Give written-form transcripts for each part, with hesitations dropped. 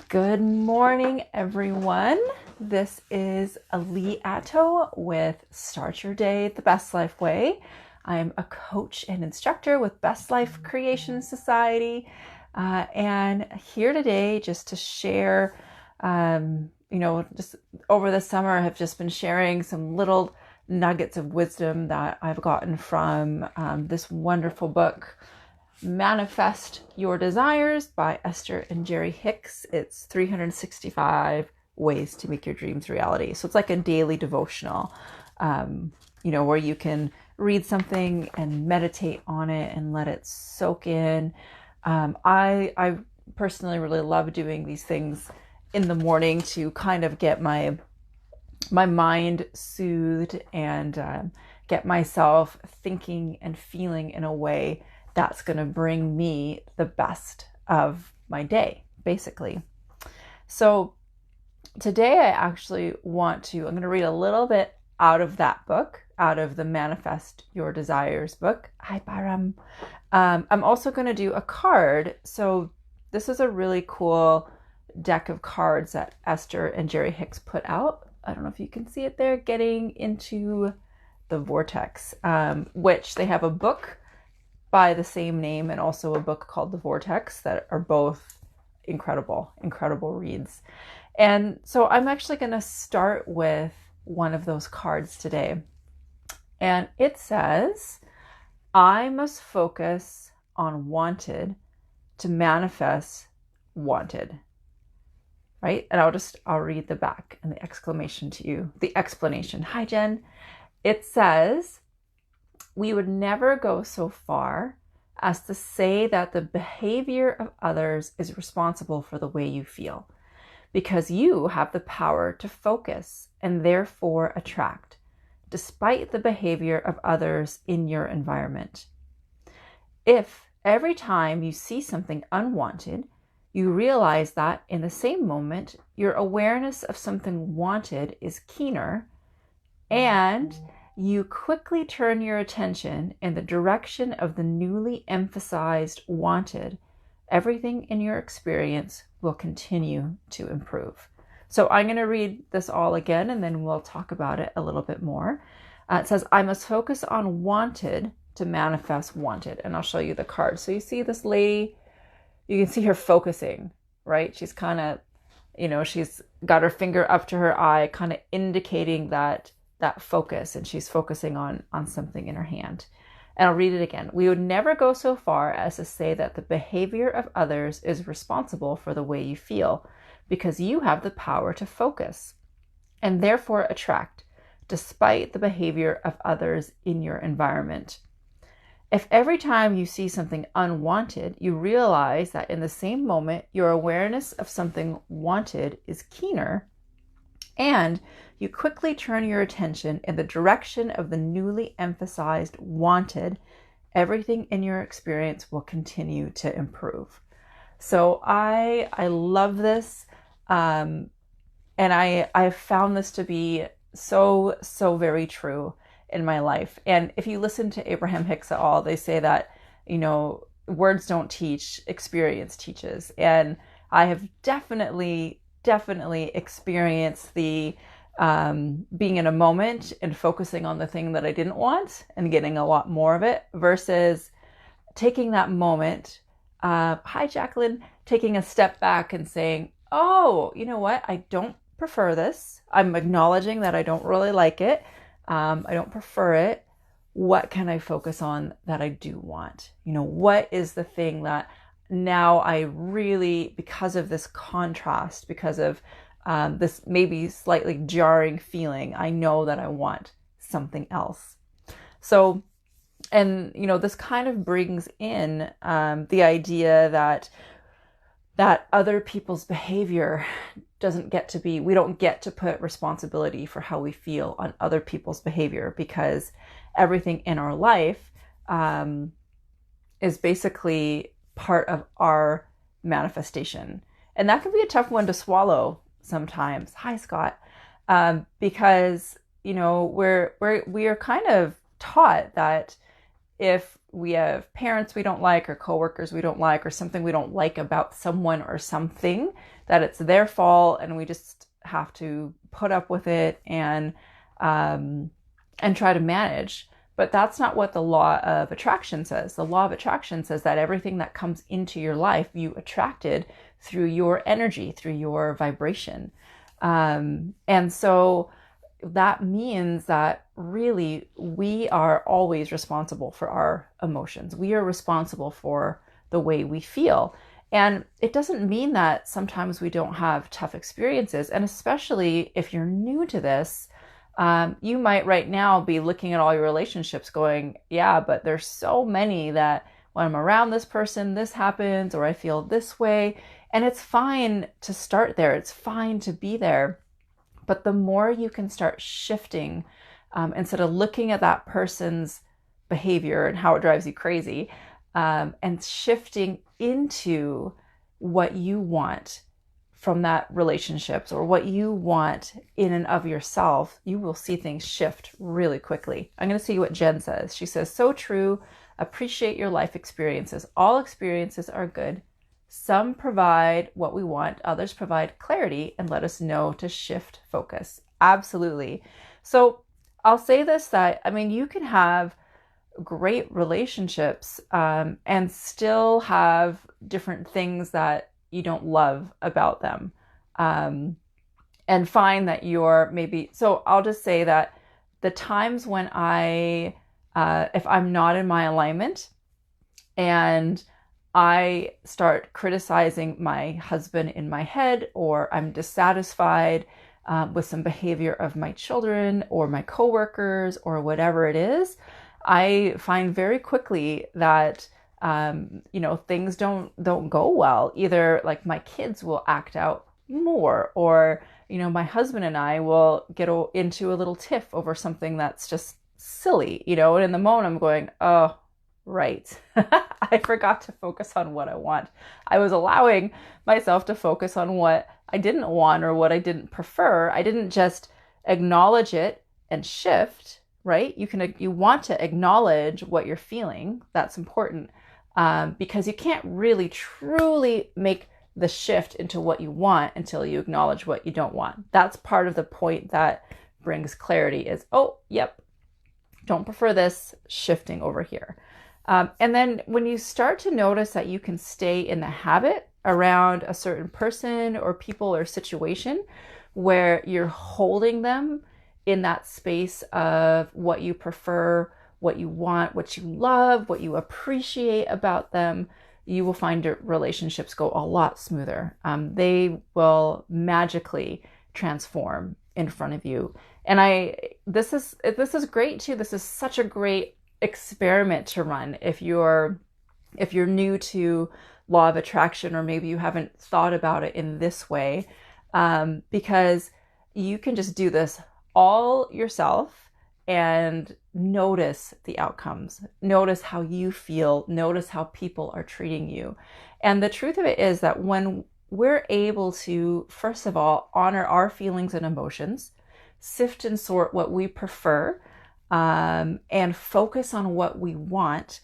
Good morning, everyone. This is Ali Atto with Start Your Day the Best Life Way. I'm a coach and instructor with Best Life Creation Society, and here today just to share, just over the summer, I have just been sharing some little nuggets of wisdom that I've gotten from this wonderful book, Manifest Your Desires by Esther and Jerry Hicks. It's 365 ways to make your dreams reality. So it's like a daily devotional, where you can read something and meditate on it and let it soak in. I personally really love doing these things in the morning to kind of get my mind soothed and get myself thinking and feeling in a way that's going to bring me the best of my day, basically. So today I'm going to read a little bit out of that book, out of the Manifest Your Desires book. Hi, Baram. I'm also going to do a card. So this is a really cool deck of cards that Esther and Jerry Hicks put out. I don't know if you can see it there, Getting into the Vortex, which they have a book by the same name and also a book called The Vortex that are both incredible reads. And so I'm actually going to start with one of those cards today. And it says, I must focus on wanted to manifest wanted. Right? And I'll read the back and the exclamation to you, the explanation. Hi, Jen. It says, we would never go so far as to say that the behavior of others is responsible for the way you feel, because you have the power to focus and therefore attract, despite the behavior of others in your environment. If every time you see something unwanted, you realize that in the same moment, your awareness of something wanted is keener, and you quickly turn your attention in the direction of the newly emphasized wanted, everything in your experience will continue to improve. So I'm going to read this all again, and then we'll talk about it a little bit more. It says, I must focus on wanted to manifest wanted. And I'll show you the card. So you see this lady, you can see her focusing, right? She's kind of, she's got her finger up to her eye, kind of indicating that focus, and she's focusing on something in her hand. And I'll read it again. We would never go so far as to say that the behavior of others is responsible for the way you feel, because you have the power to focus and therefore attract, despite the behavior of others in your environment. If every time you see something unwanted, you realize that in the same moment, your awareness of something wanted is keener, and you quickly turn your attention in the direction of the newly emphasized wanted, everything in your experience will continue to improve. So I love this. And I found this to be so very true in my life. And if you listen to Abraham Hicks at all, they say that, words don't teach, experience teaches. And I have definitely experienced the being in a moment and focusing on the thing that I didn't want and getting a lot more of it, versus taking that moment, hi Jacqueline, taking a step back and saying, oh, you know what? I don't prefer this. I'm acknowledging that I don't really like it. I don't prefer it. What can I focus on that I do want? What is the thing that now I really, because of this contrast, because of this maybe slightly jarring feeling, I know that I want something else. So, and this kind of brings in the idea that other people's behavior we don't get to put responsibility for how we feel on other people's behavior, because everything in our life is basically part of our manifestation. And that can be a tough one to swallow sometimes. Hi, Scott. Because, we are kind of taught that if we have parents we don't like, or coworkers we don't like, or something we don't like about someone or something, that it's their fault and we just have to put up with it and try to manage. But that's not what the law of attraction says. The law of attraction says that everything that comes into your life, you attracted through your energy, through your vibration. And so that means that really we are always responsible for our emotions. We are responsible for the way we feel. And it doesn't mean that sometimes we don't have tough experiences. And especially if you're new to this, you might right now be looking at all your relationships going, yeah, but there's so many that when I'm around this person, this happens, or I feel this way. And it's fine to start there. It's fine to be there. But the more you can start shifting, instead of looking at that person's behavior and how it drives you crazy, and shifting into what you want from that relationships, or what you want in and of yourself, you will see things shift really quickly. I'm going to see what Jen says. She says, so true. Appreciate your life experiences. All experiences are good. Some provide what we want, others provide clarity and let us know to shift focus. Absolutely. So I'll say this, that, I mean, you can have great relationships and still have different things that you don't love about them, and find that you're maybe, so I'll just say that the times when if I'm not in my alignment and I start criticizing my husband in my head, or I'm dissatisfied with some behavior of my children or my coworkers or whatever it is, I find very quickly that things don't go well. Either like my kids will act out more, or my husband and I will get into a little tiff over something that's just silly, and in the moment I'm going, oh, right. I forgot to focus on what I want. I was allowing myself to focus on what I didn't want or what I didn't prefer. I didn't just acknowledge it and shift, right? You want to acknowledge what you're feeling. That's important, because you can't really truly make the shift into what you want until you acknowledge what you don't want. That's part of the point that brings clarity is, oh, yep, don't prefer this, shifting over here. And then when you start to notice that you can stay in the habit around a certain person or people or situation where you're holding them in that space of what you prefer, what you want, what you love, what you appreciate about them, you will find your relationships go a lot smoother. They will magically transform in front of you. And this is great too. This is such a great experiment to run if you're new to law of attraction, or maybe you haven't thought about it in this way, because you can just do this all yourself and notice the outcomes, notice how you feel, notice how people are treating you. And the truth of it is that when we're able to, first of all, honor our feelings and emotions, sift and sort what we prefer, and focus on what we want,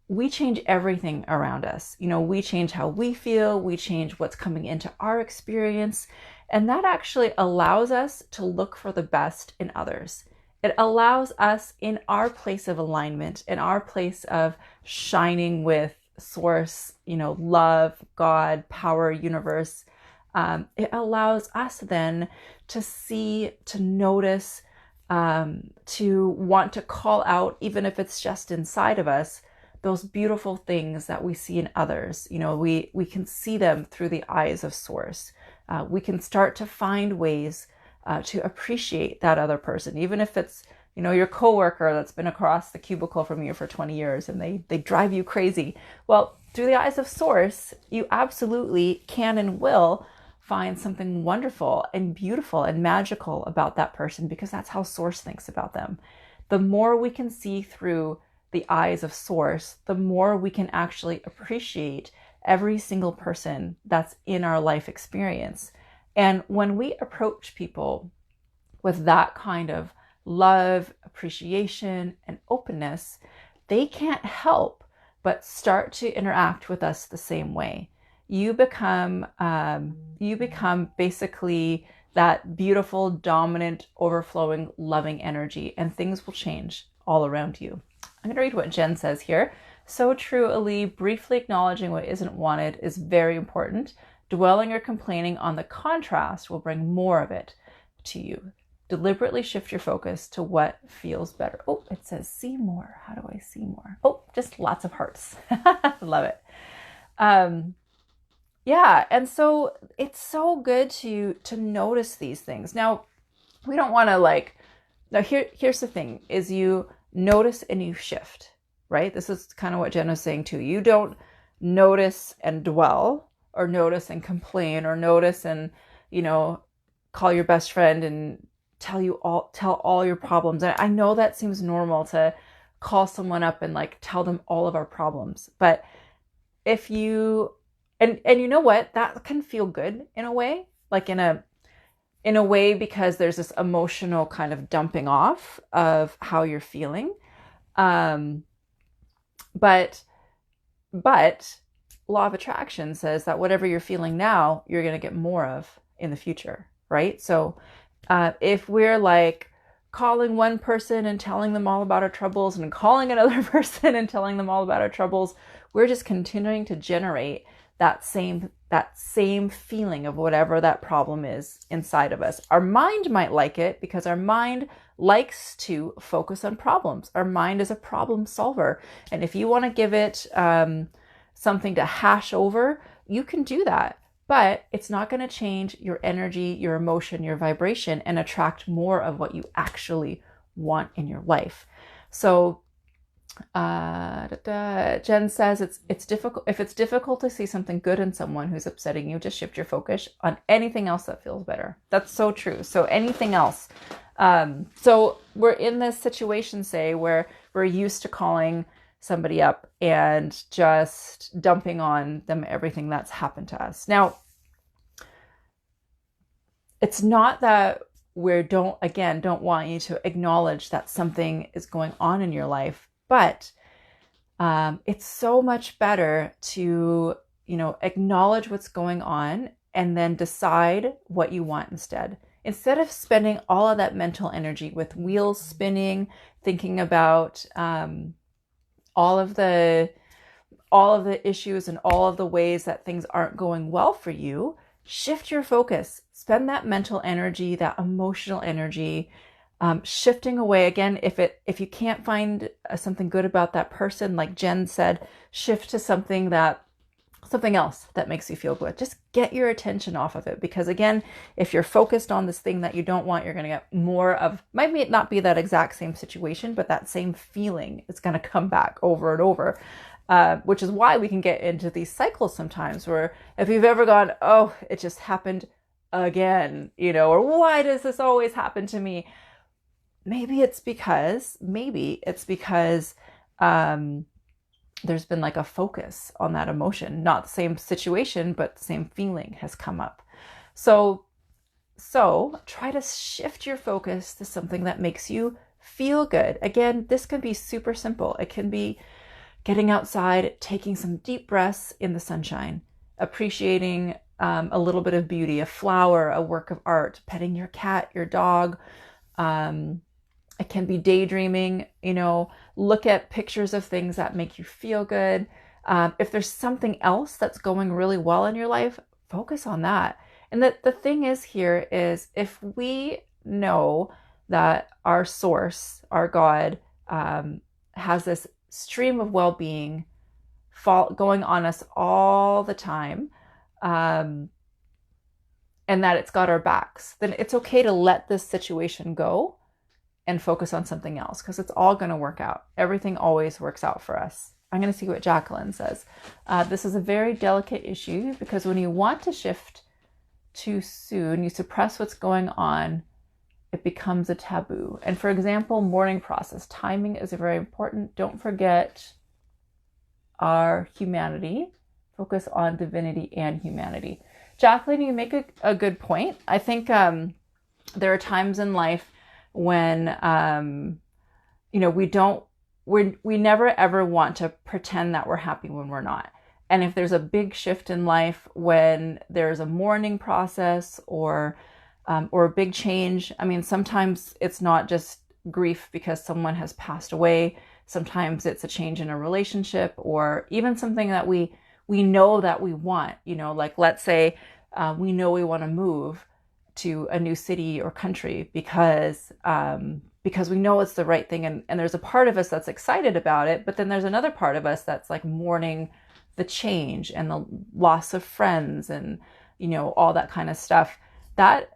we change everything around us. We change how we feel, we change what's coming into our experience, and that actually allows us to look for the best in others. It allows us in our place of alignment, in our place of shining with source, love, God, power, universe. It allows us then to see, to notice, to want to call out, even if it's just inside of us, those beautiful things that we see in others. We can see them through the eyes of source. We can start to find ways to appreciate that other person, even if it's, your coworker that's been across the cubicle from you for 20 years and they drive you crazy. Well, through the eyes of source, you absolutely can and will find something wonderful and beautiful and magical about that person, because that's how source thinks about them. The more we can see through the eyes of source, the more we can actually appreciate every single person that's in our life experience. And when we approach people with that kind of love, appreciation, and openness, they can't help but start to interact with us the same way. You become basically that beautiful, dominant, overflowing, loving energy, and things will change all around you. I'm going to read what Jen says here. So true, Ali. Briefly acknowledging what isn't wanted is very important. Dwelling or complaining on the contrast will bring more of it to you. Deliberately shift your focus to what feels better. Oh, it says see more. How do I see more? Oh, just lots of hearts. Love it. Yeah, and so it's so good to notice these things. Now, we don't want to now here's the thing, is you notice and you shift, right? This is kind of what Jen was saying too. You don't notice and dwell, or notice and complain, or notice and, call your best friend and tell all your problems. And I know that seems normal to call someone up and tell them all of our problems. But if you, and you know what, that can feel good in a way, in a way, because there's this emotional kind of dumping off of how you're feeling. But law of attraction says that whatever you're feeling now, you're going to get more of in the future, right? So if we're calling one person and telling them all about our troubles, and calling another person and telling them all about our troubles, we're just continuing to generate that same feeling of whatever that problem is inside of us. Our mind might like it because our mind likes to focus on problems. Our mind is a problem solver. And if you want to give it something to hash over, you can do that. But it's not going to change your energy, your emotion, your vibration, and attract more of what you actually want in your life. So Jen says it's difficult. If it's difficult to see something good in someone who's upsetting you, just shift your focus on anything else that feels better. That's so true. So anything else. So we're in this situation, say, where we're used to calling somebody up and just dumping on them everything that's happened to us. Now, it's not that we don't want you to acknowledge that something is going on in your life, but it's so much better to, acknowledge what's going on and then decide what you want instead. Instead of spending all of that mental energy with wheels spinning, thinking about all of the issues and all of the ways that things aren't going well for you, shift your focus. Spend that mental energy, that emotional energy, shifting away. Again, if you can't find something good about that person, like Jen said, shift to something else that makes you feel good. Just get your attention off of it. Because again, if you're focused on this thing that you don't want, you're going to get more of, might not be that exact same situation, but that same feeling is going to come back over and over. Which is why we can get into these cycles sometimes, where if you've ever gone, oh, it just happened again, or why does this always happen to me? Maybe it's because there's been a focus on that emotion, not the same situation, but the same feeling has come up. So try to shift your focus to something that makes you feel good. Again, this can be super simple. It can be getting outside, taking some deep breaths in the sunshine, appreciating a little bit of beauty, a flower, a work of art, petting your cat, your dog. It can be daydreaming, look at pictures of things that make you feel good. If there's something else that's going really well in your life, focus on that. And the thing is here is, if we know that our source, our God, has this stream of well-being going on us all the time, and that it's got our backs, then it's okay to let this situation go and focus on something else, because it's all going to work out. Everything always works out for us. I'm going to see what Jacqueline says. This is a very delicate issue, because when you want to shift too soon, you suppress what's going on. It becomes a taboo. And for example, mourning process, timing is very important. Don't forget our humanity. Focus on divinity and humanity. Jacqueline, you make a good point. I think there are times in life when we don't we never ever want to pretend that we're happy when we're not. And if there's a big shift in life, when there's a mourning process or a big change, I mean, sometimes it's not just grief because someone has passed away. Sometimes it's a change in a relationship, or even something that we know that we want, like let's say we know we want to move to a new city or country because we know it's the right thing. And there's a part of us that's excited about it, but then there's another part of us that's like mourning the change and the loss of friends and, all that kind of stuff. That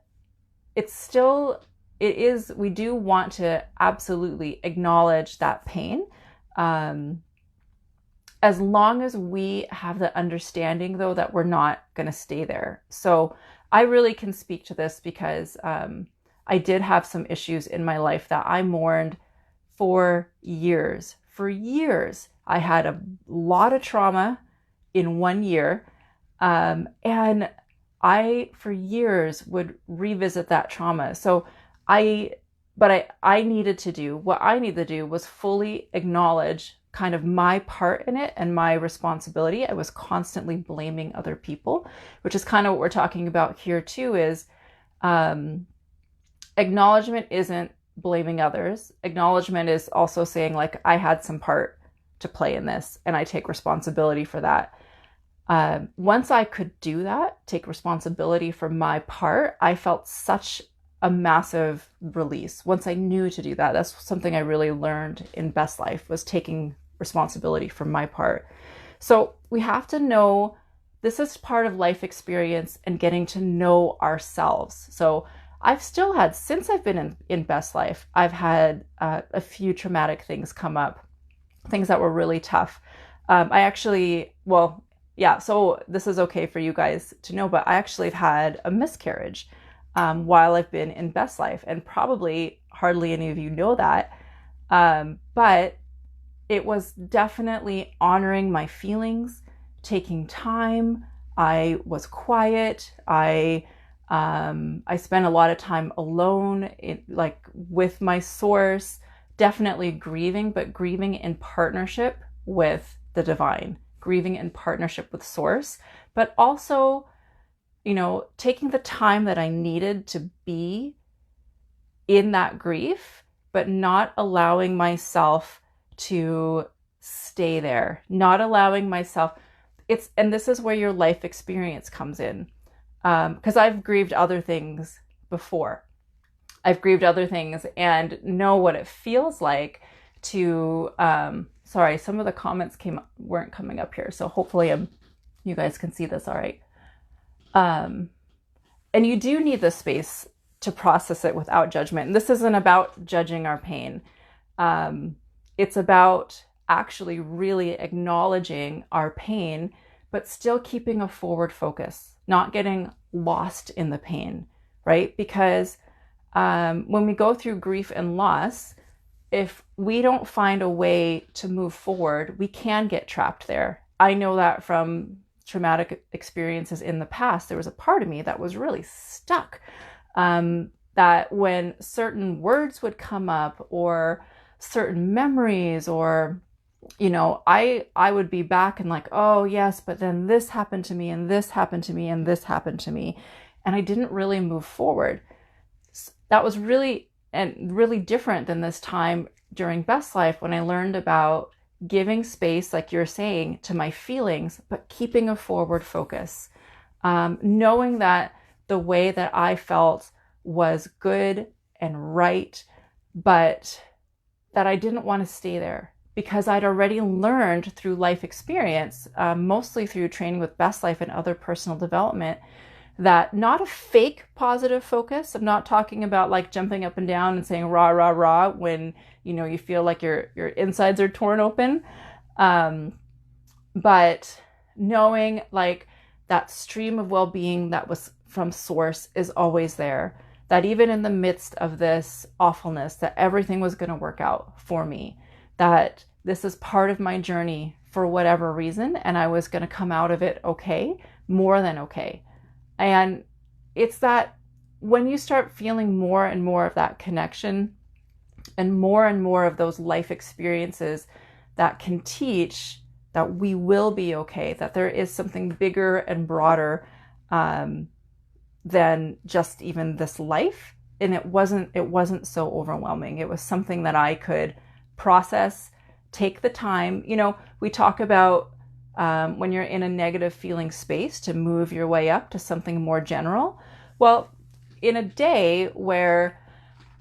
we do want to absolutely acknowledge that pain. As long as we have the understanding, though, that we're not going to stay there. So I really can speak to this because I did have some issues in my life that I mourned for years. For years, I had a lot of trauma in 1 year. And I, for years, would revisit that trauma. So what I needed to do was fully acknowledge kind of my part in it and my responsibility. I was constantly blaming other people, which is kind of what we're talking about here too, is acknowledgement isn't blaming others. Acknowledgement is also saying, like, I had some part to play in this and I take responsibility for that. Once I could do that, take responsibility for my part, I felt such a massive release. Once I knew to do that, that's something I really learned in Best Life, was taking responsibility for my part. So we have to know this is part of life experience and getting to know ourselves. So I've still had, since I've been in Best Life, I've had a few traumatic things come up, things that were really tough. So this is okay for you guys to know, but I actually have had a miscarriage while I've been in Best Life, and probably hardly any of you know that. But it was definitely honoring my feelings, taking time. I was quiet. I spent a lot of time alone, with my source, definitely grieving, but grieving in partnership with the divine, grieving in partnership with source, but also, taking the time that I needed to be in that grief, but not allowing myself to stay there, not allowing myself. And this is where your life experience comes in. Because I've grieved other things before. I've grieved other things and know what it feels like to, sorry, some of the comments weren't coming up here. So hopefully you guys can see this all right. And you do need the space to process it without judgment. And this isn't about judging our pain. It's about actually really acknowledging our pain, but still keeping a forward focus, not getting lost in the pain, right? Because when we go through grief and loss, if we don't find a way to move forward, we can get trapped there. I know that from traumatic experiences in the past. There was a part of me that was really stuck, that when certain words would come up or certain memories, or I would be back and like, oh yes, but then this happened to me and this happened to me and this happened to me, and I didn't really move forward. That was really different than this time during Best Life, when I learned about giving space, like you're saying, to my feelings, but keeping a forward focus, knowing that the way that I felt was good and right, but that I didn't want to stay there, because I'd already learned through life experience, mostly through training with Best Life and other personal development, that not a fake positive focus. I'm not talking about like jumping up and down and saying rah, rah, rah when, you feel like your insides are torn open. But knowing like that stream of well-being that was from source is always there, that even in the midst of this awfulness, that everything was going to work out for me, that this is part of my journey for whatever reason, and I was going to come out of it okay, more than okay. And it's that when you start feeling more and more of that connection and more of those life experiences that can teach that we will be okay, that there is something bigger and broader than just even this life. And it wasn't so overwhelming. It was something that I could process, take the time. We talk about when you're in a negative feeling space to move your way up to something more general. Well, in a day where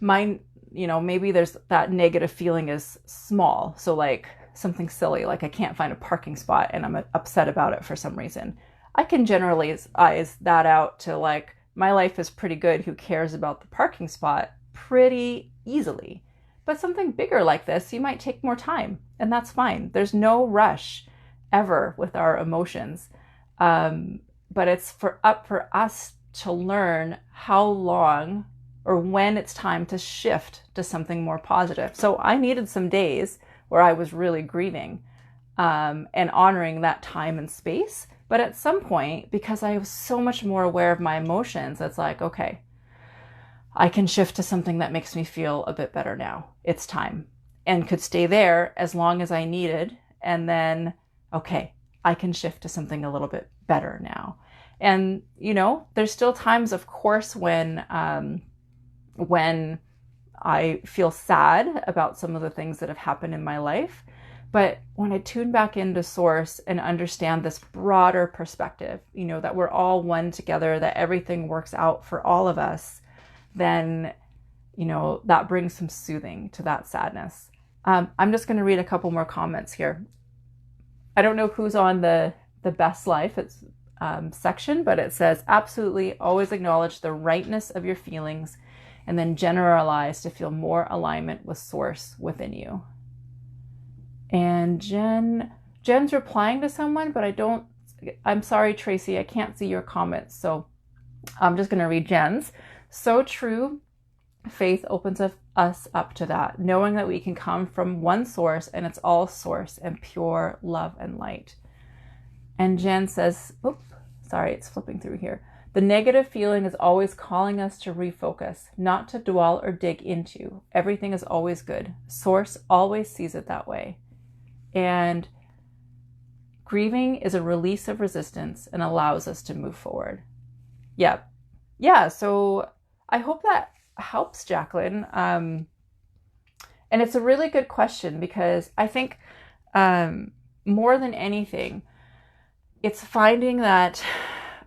maybe there's that negative feeling is small. So like something silly, like I can't find a parking spot and I'm upset about it for some reason. I can generalize that out to like, my life is pretty good. Who cares about the parking spot? Pretty easily. But something bigger like this, you might take more time, and that's fine. There's no rush ever with our emotions. But it's up for us to learn how long or when it's time to shift to something more positive. So I needed some days where I was really grieving and honoring that time and space. But at some point, because I was so much more aware of my emotions, it's like, okay, I can shift to something that makes me feel a bit better now. It's time. And could stay there as long as I needed. And then, okay, I can shift to something a little bit better now. And, there's still times, of course, when I feel sad about some of the things that have happened in my life. But when I tune back into source and understand this broader perspective, that we're all one together, that everything works out for all of us, then, that brings some soothing to that sadness. I'm just going to read a couple more comments here. I don't know who's on the best life section, but it says, absolutely always acknowledge the rightness of your feelings and then generalize to feel more alignment with source within you. And Jen's replying to someone, but I'm sorry, Tracy, I can't see your comments. So I'm just going to read Jen's. So true. Faith opens us up to that, knowing that we can come from one source and it's all source and pure love and light. And Jen says, it's flipping through here. The negative feeling is always calling us to refocus, not to dwell or dig into. Everything is always good. Source always sees it that way. And grieving is a release of resistance and allows us to move forward. Yeah. So I hope that helps, Jacqueline. And it's a really good question because I think more than anything, it's finding that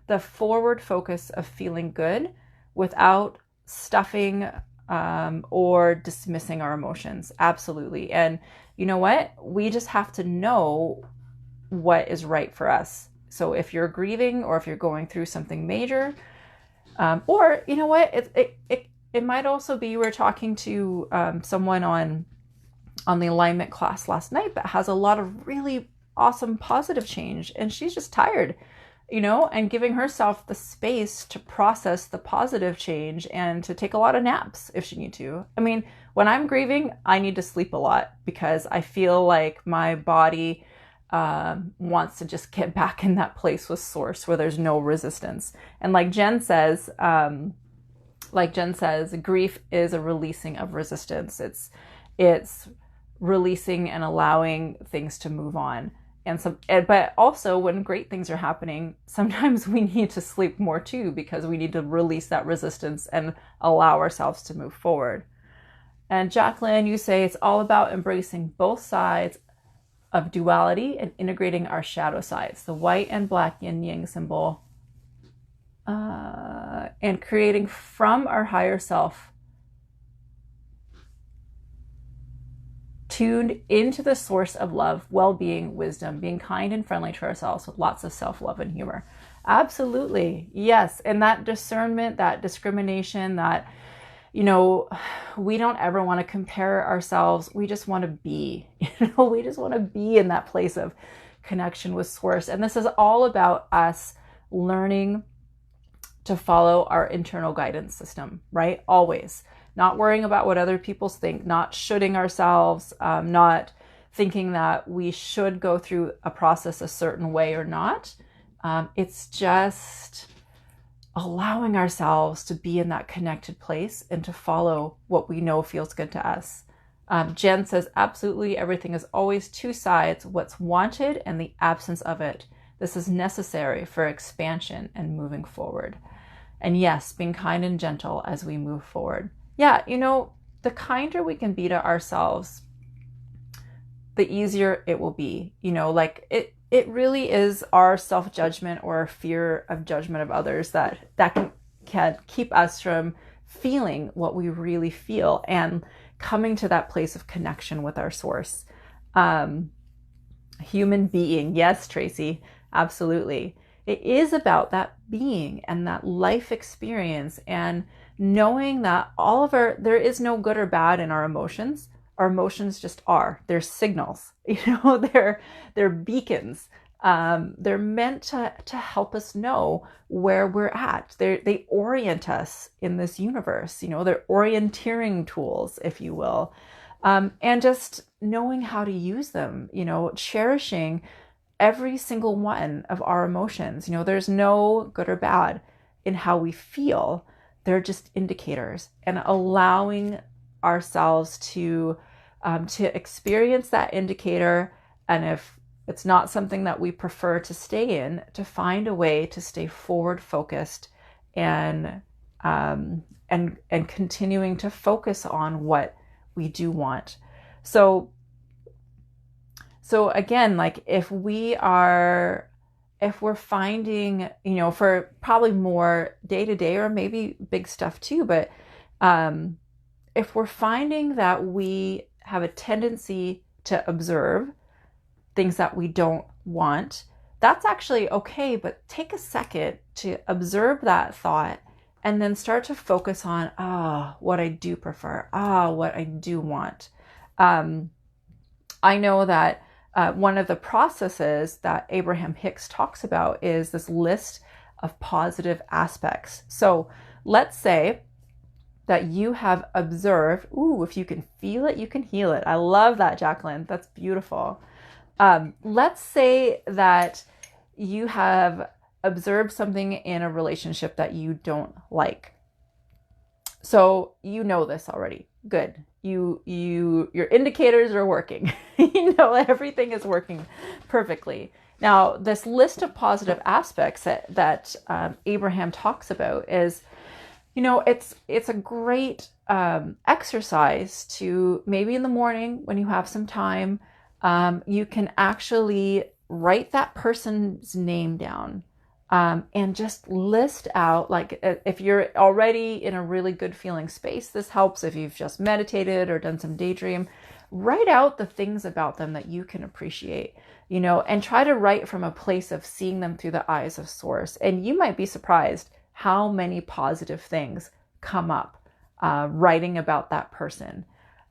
the forward focus of feeling good without stuffing or dismissing our emotions. Absolutely. And you know what? We just have to know what is right for us. So if you're grieving or if you're going through something major, or you know what, it might also be, we're talking to someone on the alignment class last night that has a lot of really awesome positive change, and she's just tired, and giving herself the space to process the positive change and to take a lot of naps if she need to. I mean, when I'm grieving, I need to sleep a lot because I feel like my body wants to just get back in that place with source where there's no resistance. And like Jen says, grief is a releasing of resistance. It's releasing and allowing things to move on. But also when great things are happening, sometimes we need to sleep more too, because we need to release that resistance and allow ourselves to move forward. And Jacqueline, you say it's all about embracing both sides of duality and integrating our shadow sides, the white and black yin yang symbol, and creating from our higher self, tuned into the source of love, well-being, wisdom, being kind and friendly to ourselves with lots of self-love and humor. Absolutely. Yes. And that discernment, that discrimination, that, we don't ever want to compare ourselves. We just want to be, we just want to be in that place of connection with source. And this is all about us learning to follow our internal guidance system, right? Always. Not worrying about what other people think, not shoulding ourselves, not thinking that we should go through a process a certain way or not. It's just allowing ourselves to be in that connected place and to follow what we know feels good to us. Jen says, absolutely, everything is always two sides, what's wanted and the absence of it. This is necessary for expansion and moving forward. And yes, being kind and gentle as we move forward. Yeah, the kinder we can be to ourselves, the easier it will be. Like it really is our self-judgment or our fear of judgment of others that can keep us from feeling what we really feel and coming to that place of connection with our source. Human being. Yes, Tracy, absolutely. It is about that being and that life experience and knowing that there is no good or bad in our emotions. Our emotions just are. They're signals. They're beacons. They're meant to help us know where we're at. They orient us in this universe. They're orienteering tools, if you will. And just knowing how to use them, cherishing every single one of our emotions. There's no good or bad in how we feel. They're just indicators, and allowing ourselves to experience that indicator. And if it's not something that we prefer to stay in, to find a way to stay forward focused and continuing to focus on what we do want. So again, like if we're finding, for probably more day to day or maybe big stuff too, but if we're finding that we have a tendency to observe things that we don't want, that's actually okay, but take a second to observe that thought and then start to focus on, what I do prefer, what I do want. I know that one of the processes that Abraham Hicks talks about is this list of positive aspects. So let's say that you have observed, if you can feel it, you can heal it. I love that, Jacqueline. That's beautiful. Let's say that you have observed something in a relationship that you don't like. So you know this already. Good. Your indicators are working. Everything is working perfectly. Now, this list of positive aspects that Abraham talks about is, it's a great exercise to maybe in the morning when you have some time, you can actually write that person's name down. And just list out, like if you're already in a really good feeling space, this helps. If you've just meditated or done some daydream, write out the things about them that you can appreciate, and try to write from a place of seeing them through the eyes of source. And you might be surprised how many positive things come up writing about that person.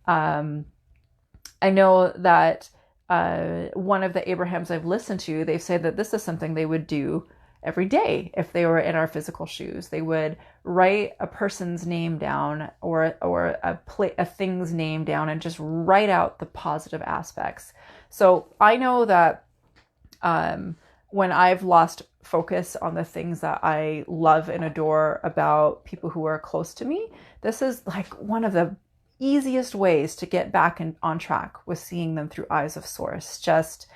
I know that one of the Abrahams I've listened to, they've said that this is something they would do every day. If they were in our physical shoes, they would write a person's name down or a thing's name down and just write out the positive aspects. So I know that when I've lost focus on the things that I love and adore about people who are close to me, this is like one of the easiest ways to get back on track with seeing them through eyes of source. Just,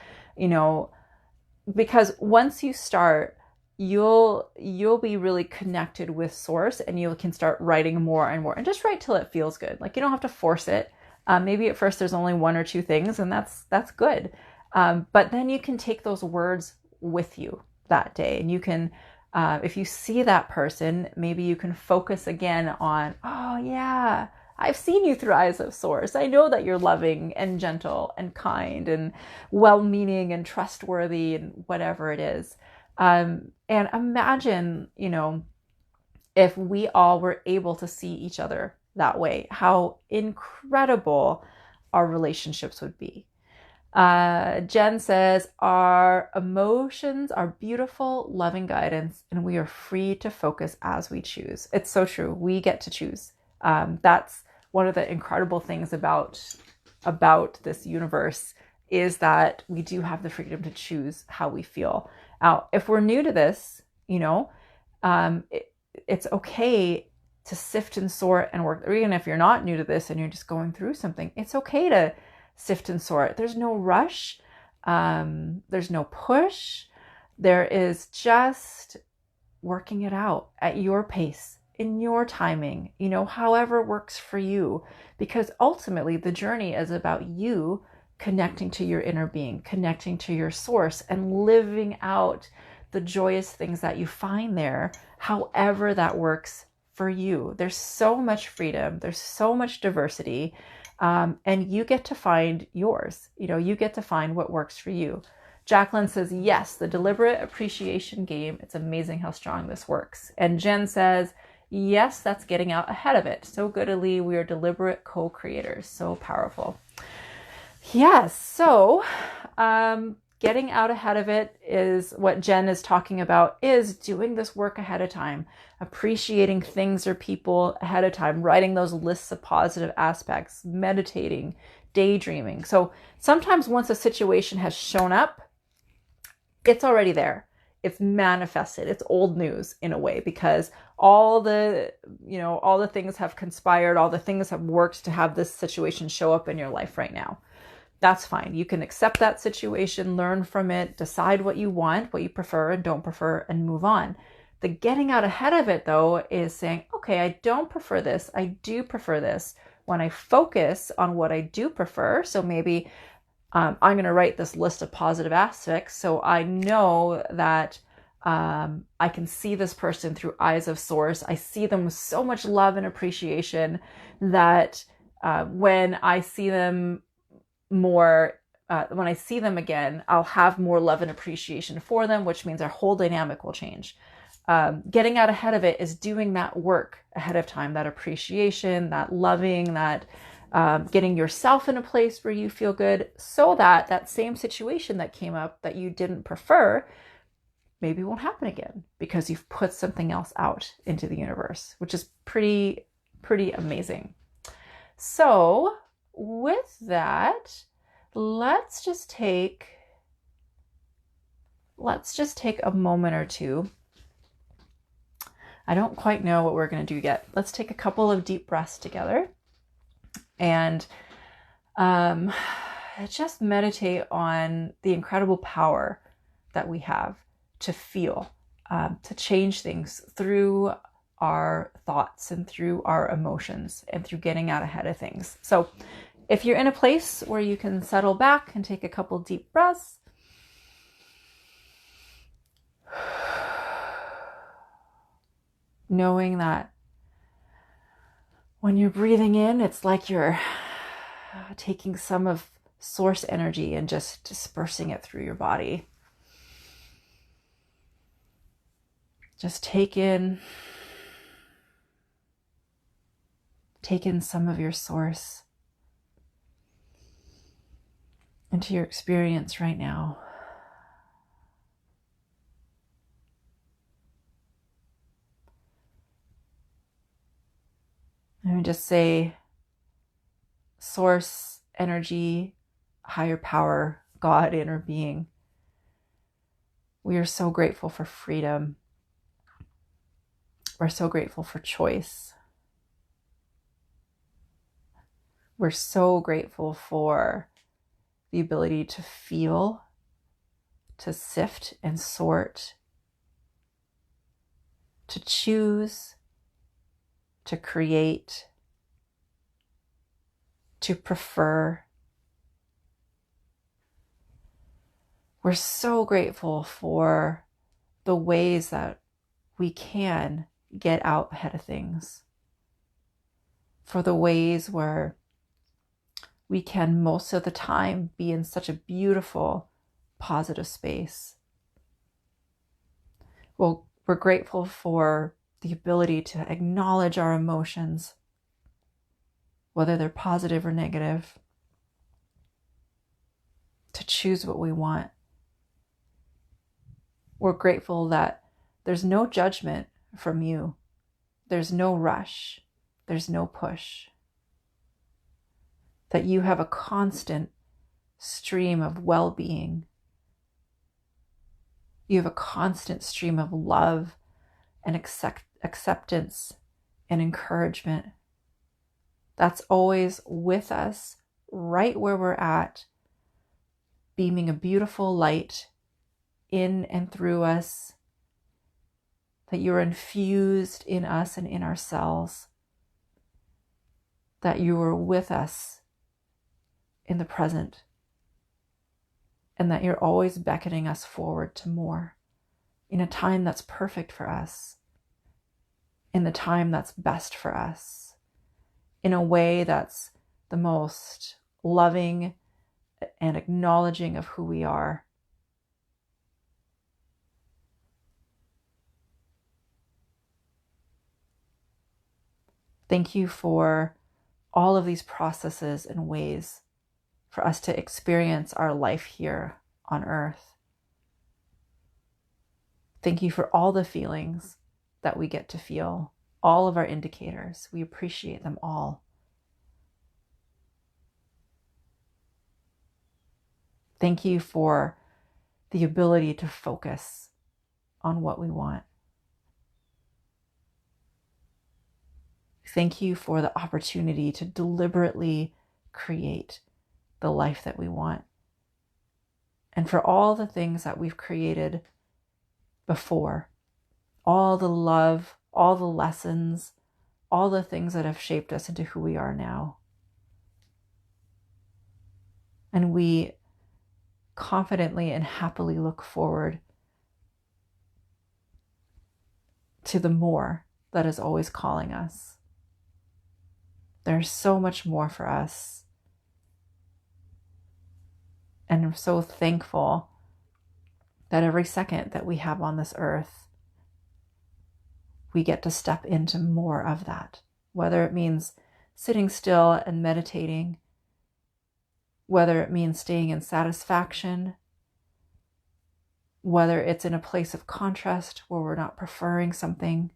because once you start, you'll be really connected with source, and you can start writing more and more, and just write till it feels good. Like you don't have to force it. Maybe at first there's only one or two things, and that's good. But then you can take those words with you that day, and you can, if you see that person, maybe you can focus again on, oh yeah, I've seen you through eyes of source. I know that you're loving and gentle and kind and well-meaning and trustworthy and whatever it is. And imagine, if we all were able to see each other that way, how incredible our relationships would be. Jen says, our emotions are beautiful, loving guidance, and we are free to focus as we choose. It's so true. We get to choose. That's one of the incredible things about this universe, is that we do have the freedom to choose how we feel. Now, if we're new to this, it's okay to sift and sort and work. Or even if you're not new to this and you're just going through something, it's okay to sift and sort. There's no rush. There's no push. There is just working it out at your pace, in your timing, however works for you. Because ultimately the journey is about you connecting to your inner being, connecting to your source, and living out the joyous things that you find there, however that works for you. There's so much freedom. There's so much diversity. And you get to find yours. You get to find what works for you. Jacqueline says, yes, the deliberate appreciation game. It's amazing how strong this works. And Jen says, yes, that's getting out ahead of it. So good, Ali. We are deliberate co-creators. So powerful. Yes. So, getting out ahead of it is what Jen is talking about, is doing this work ahead of time, appreciating things or people ahead of time, writing those lists of positive aspects, meditating, daydreaming. So sometimes once a situation has shown up, it's already there. It's manifested. It's old news in a way, because all the things have conspired, all the things have worked to have this situation show up in your life right now. That's fine. You can accept that situation, learn from it, decide what you want, what you prefer and don't prefer, and move on. The getting out ahead of it, though, is saying, okay, I don't prefer this. I do prefer this. When I focus on what I do prefer, so maybe I'm going to write this list of positive aspects so I know that I can see this person through eyes of source. I see them with so much love and appreciation that when I see them when I see them again, I'll have more love and appreciation for them, which means our whole dynamic will change. Getting out ahead of it is doing that work ahead of time, that appreciation, that loving, that getting yourself in a place where you feel good, so that that same situation that came up that you didn't prefer maybe won't happen again, because you've put something else out into the universe, which is pretty amazing. So with that, let's just take a moment or two. I don't quite know what we're going to do yet. Let's take a couple of deep breaths together and just meditate on the incredible power that we have to feel, to change things through our thoughts and through our emotions and through getting out ahead of things. So if you're in a place where you can settle back and take a couple deep breaths, knowing that when you're breathing in, it's like you're taking some of source energy and just dispersing it through your body. Just take in some of your source into your experience right now. And just say, source, energy, higher power, God, inner being. We are so grateful for freedom. We're so grateful for choice. We're so grateful for the ability to feel, to sift and sort, to choose, to create, to prefer. We're so grateful for the ways that we can get out ahead of things, for the ways where we can most of the time be in such a beautiful, positive space. Well, we're grateful for the ability to acknowledge our emotions, whether they're positive or negative, to choose what we want. We're grateful that there's no judgment from you. There's no rush. There's no push. That you have a constant stream of well-being. You have a constant stream of love and acceptance and encouragement that's always with us, right where we're at, beaming a beautiful light in and through us, that you're infused in us and in our cells, that you are with us in the present, and that you're always beckoning us forward to more in a time that's perfect for us, in the time that's best for us, in a way that's the most loving and acknowledging of who we are. Thank you for all of these processes and ways for us to experience our life here on earth. Thank you for all the feelings that we get to feel, all of our indicators. We appreciate them all. Thank you for the ability to focus on what we want. Thank you for the opportunity to deliberately create the life that we want. And for all the things that we've created before, all the love, all the lessons, all the things that have shaped us into who we are now. And we confidently and happily look forward to the more that is always calling us. There's so much more for us. And I'm so thankful that every second that we have on this earth, we get to step into more of that, whether it means sitting still and meditating, whether it means staying in satisfaction, whether it's in a place of contrast where we're not preferring something.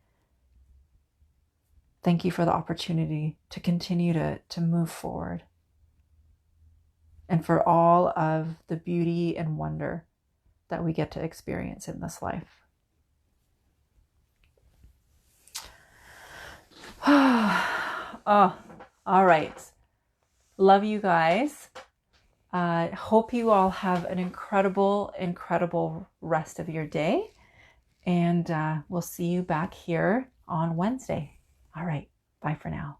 Thank you for the opportunity to continue to move forward, and for all of the beauty and wonder that we get to experience in this life. Oh, all right. Love you guys. Hope you all have an incredible, incredible rest of your day. And we'll see you back here on Wednesday. All right. Bye for now.